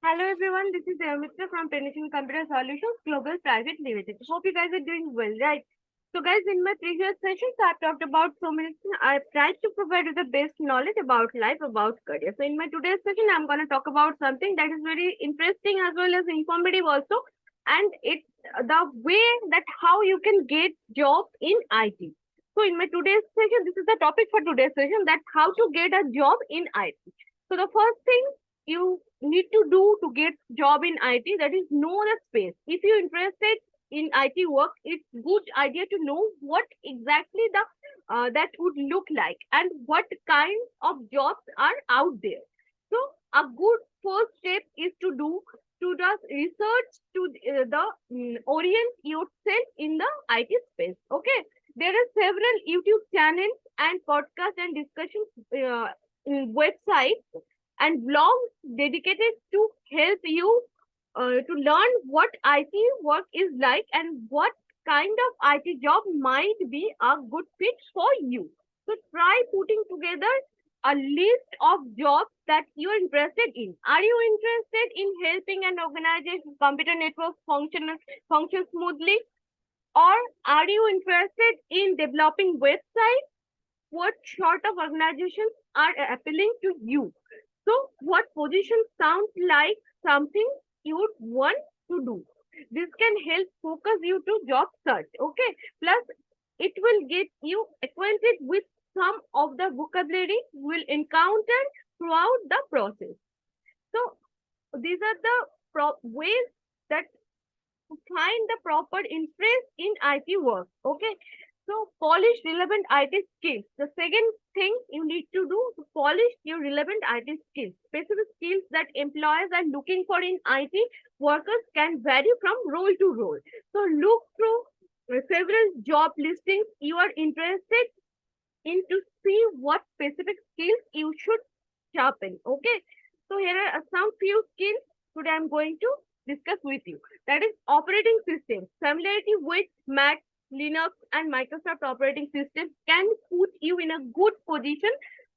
Hello everyone, this is Mitra from PCS Computer Solutions Global Private Limited. Hope you guys are doing well, right? So guys, in my previous sessions, I've talked about so many things. I've tried to provide you the best knowledge about life, about career. So in my today's session, I'm going to talk about something that is very interesting as well as informative also. And it's the way that how you can get job in IT. So in my today's session, this is the topic for today's session, that how to get a job in IT. So the first thing you need to do to get job in IT, that is know the space. If you're interested in IT work, it's good idea to know what exactly the that would look like and what kind of jobs are out there. So a good first step is to do to just research to orient yourself in the IT space. Okay, there are several YouTube channels and podcasts and discussions websites and blogs dedicated to help you to learn what IT work is like and what kind of IT job might be a good fit for you. So try putting together a list of jobs that you are interested in. Are you interested in helping an organization computer network function smoothly? Or are you interested in developing websites? What sort of organizations are appealing to you? So, what position sounds like something you would want to do? This can help focus you to job search. Okay. Plus, it will get you acquainted with some of the vocabulary you will encounter throughout the process. So, these are the ways that to find the proper interest in IT work. Okay. So polish relevant IT skills. The second thing you need to do to polish your relevant IT skills. Specific skills that employers are looking for in IT workers can vary from role to role. So look through several job listings you are interested in to see what specific skills you should sharpen. Okay. So here are some few skills today I'm going to discuss with you. That is operating systems. Familiarity with Mac, Linux, and Microsoft operating systems can put you in a good position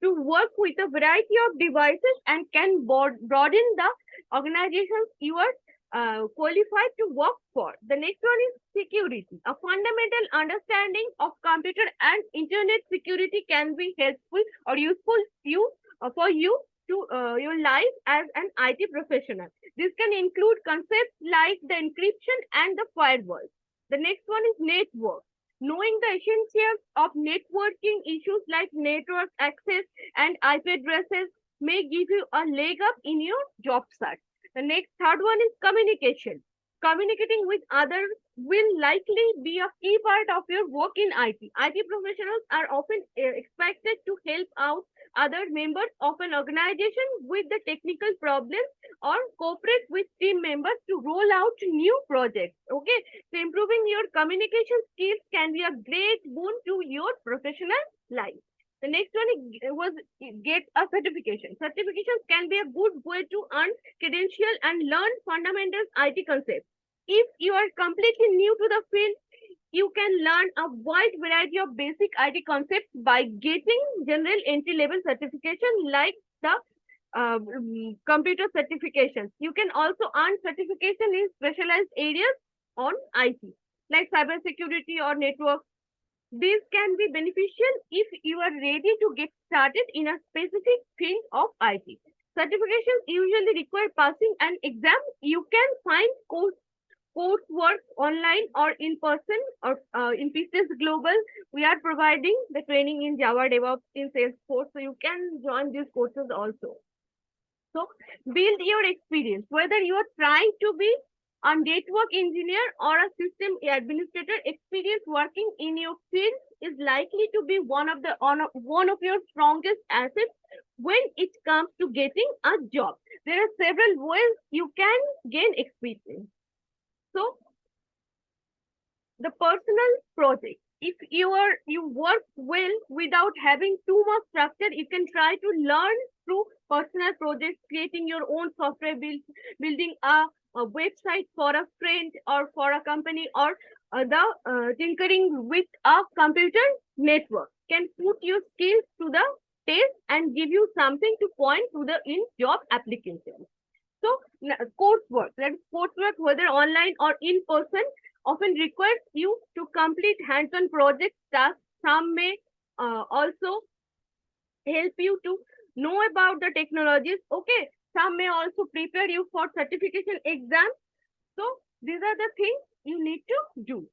to work with a variety of devices and can broaden the organizations you are qualified to work for. The next one is security. A fundamental understanding of computer and internet security can be helpful or useful for you to your life as an IT professional. This can include concepts like the encryption and the firewall. The next one is network. Knowing the essentials of networking issues like network access and IP addresses may give you a leg up in your job search. The next third one is communication. Communicating with others will likely be a key part of your work in IT. IT professionals are often expected to help out other members of an organization with the technical problems or cooperate with team members to roll out new projects. Okay, so improving your communication skills can be a great boon to your professional life. The next one was get a certification. Certifications can be a good way to earn credential and learn fundamental IT concepts. If you are completely new to the field, you can learn a wide variety of basic IT concepts by getting general entry level certification like the computer certifications. You can also earn certification in specialized areas on IT like cybersecurity or network. This can be beneficial if you are ready to get started in a specific field of IT. Certifications usually require passing an exam. You can find coursework online or in person or in PCS Global. We are providing the training in Java DevOps in Salesforce, so you can join these courses also. So build your experience. Whether you are trying to be a network engineer or a system administrator, experience working in your field is likely to be one of your strongest assets when it comes to getting a job. There are several ways you can gain experience. So the personal project. If you work well without having too much structure, you can try to learn through personal projects, creating your own software, building a website for a friend or for a company, or the tinkering with a computer network can put your skills to the test and give you something to point to the in job application. So coursework, that is coursework, whether online or in person, often requires you to complete hands-on project tasks. Some may also help you to know about the technologies. Okay, some may also prepare you for certification exams. So these are the things you need to do.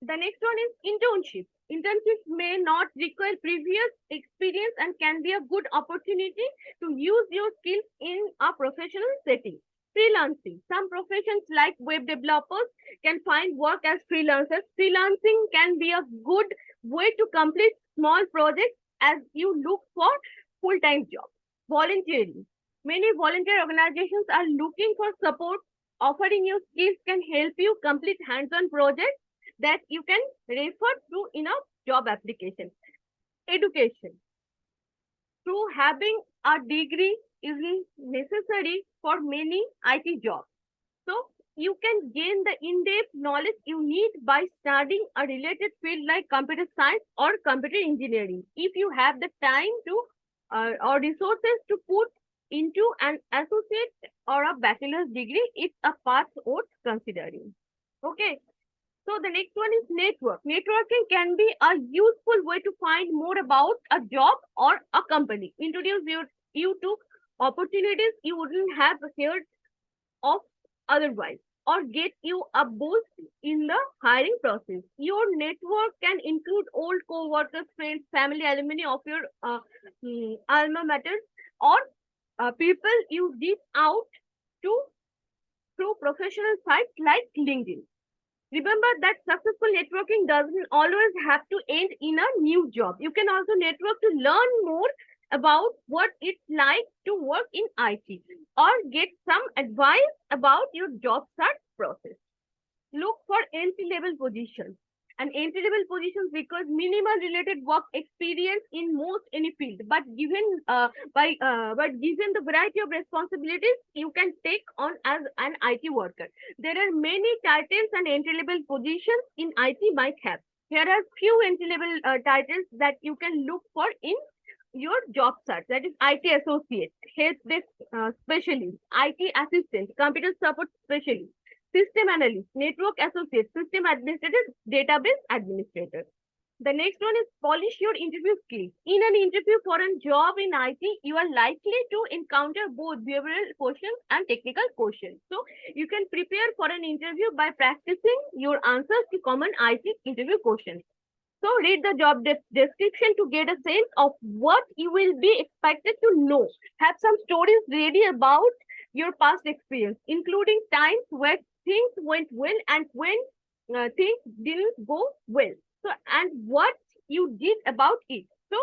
The next one is internship. Internships may not require previous experience and can be a good opportunity to use your skills in a professional setting. Freelancing. Some professions like web developers can find work as freelancers. Freelancing can be a good way to complete small projects as you look for full-time job. Volunteering. Many volunteer organizations are looking for support. Offering you skills can help you complete hands-on projects that you can refer to in a job application. Education. Through having a degree is necessary for many IT jobs. So you can gain the in-depth knowledge you need by studying a related field like computer science or computer engineering. If you have the time to or resources to put into an associate or a bachelor's degree, it's a path worth considering. Okay. So the next one is network. Networking can be a useful way to find more about a job or a company. Introduce you to opportunities you wouldn't have heard of otherwise, or get you a boost in the hiring process. Your network can include old co-workers, friends, family, alumni of your alma mater, or people you did out to through professional sites like LinkedIn. Remember that successful networking doesn't always have to end in a new job. You can also network to learn more about what it's like to work in IT or get some advice about your job search process. Look for entry level positions. And entry level positions because minimal related work experience in most any field, but given the variety of responsibilities you can take on as an IT worker, there are many titles and entry level positions in IT might have. Here are few entry level titles that you can look for in your job search. That is IT associate, help desk specialist, IT assistant, computer support specialist, system analyst, network associate, system administrator, database administrator. The next one is polish your interview skills. In an interview for a job in IT, you are likely to encounter both behavioral questions and technical questions. So you can prepare for an interview by practicing your answers to common IT interview questions. So read the job description to get a sense of what you will be expected to know. Have some stories ready about your past experience, including times where things went well and when things didn't go well. So, and what you did about it. So,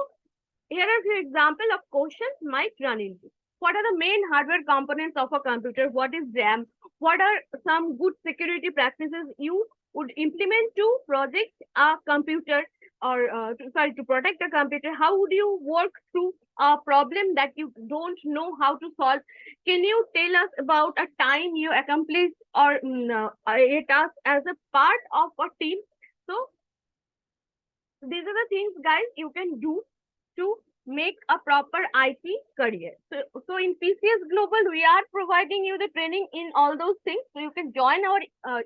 here are few example of questions might run into. What are the main hardware components of a computer? What is RAM? What are some good security practices you would implement to project a computer or to protect a computer? How would you work through a problem that you don't know how to solve? Can you tell us about a time you accomplished or a task as a part of a team? So these are the things, guys, you can do to make a proper IT career. So in PCS Global, we are providing you the training in all those things. So you can join our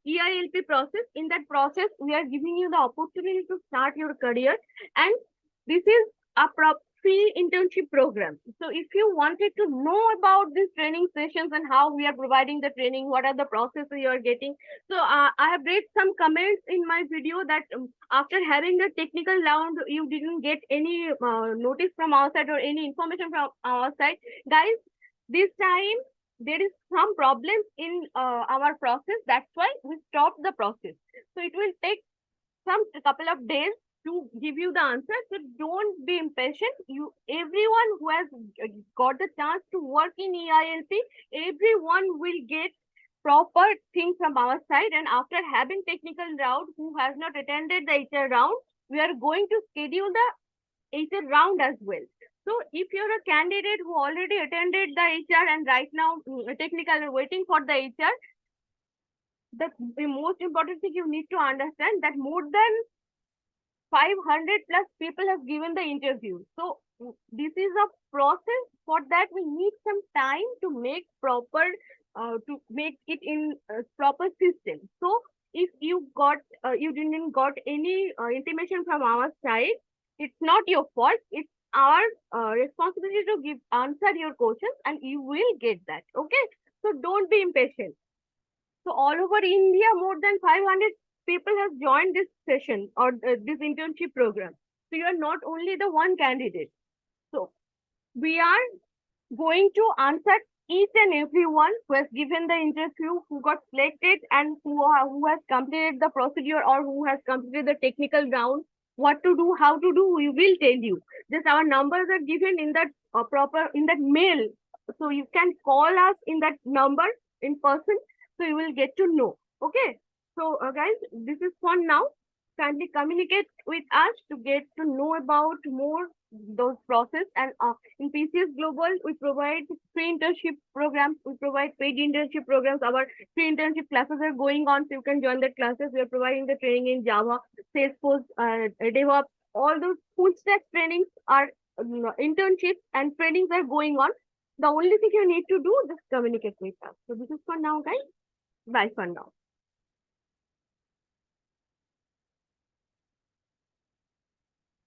EILP process. In that process, we are giving you the opportunity to start your career. And this is a free internship program. So if you wanted to know about these training sessions and how we are providing the training, what are the processes you are getting. So I have read some comments in my video that after having the technical round, you didn't get any notice from our side or any information from our side. Guys, this time there is some problems in our process. That's why we stopped the process. So it will take some couple of days to give you the answer. So don't be impatient. Everyone who has got the chance to work in EILP, everyone will get proper thing from our side. And after having technical round, who has not attended the HR round, we are going to schedule the HR round as well. So if you're a candidate who already attended the HR and right now technical are waiting for the HR, the most important thing you need to understand that more than 500 plus people have given the interview. So this is a process For that, we need some time to make proper, to make it in proper system. So if you didn't got any intimation from our side, it's not your fault. It's our responsibility to give answer your questions, and you will get that. Okay, so don't be impatient. So all over India, more than 500 people have joined this session or this internship program. So you are not only the one candidate. So we are going to answer each and everyone who has given the interview, who got selected, and who has completed the procedure or who has completed the technical round. What to do, how to do, we will tell you. Just our numbers are given in that proper in that mail, so you can call us in that number in person. So you will get to know. Okay. So guys, this is for now. Kindly communicate with us to get to know about more those process. And in PCS Global, we provide free internship programs. We provide paid internship programs. Our free internship classes are going on, so you can join the classes. We are providing the training in Java, Salesforce, DevOps. All those full stack trainings are internships and trainings are going on. The only thing you need to do is just communicate with us. So this is for now, guys. Bye for now.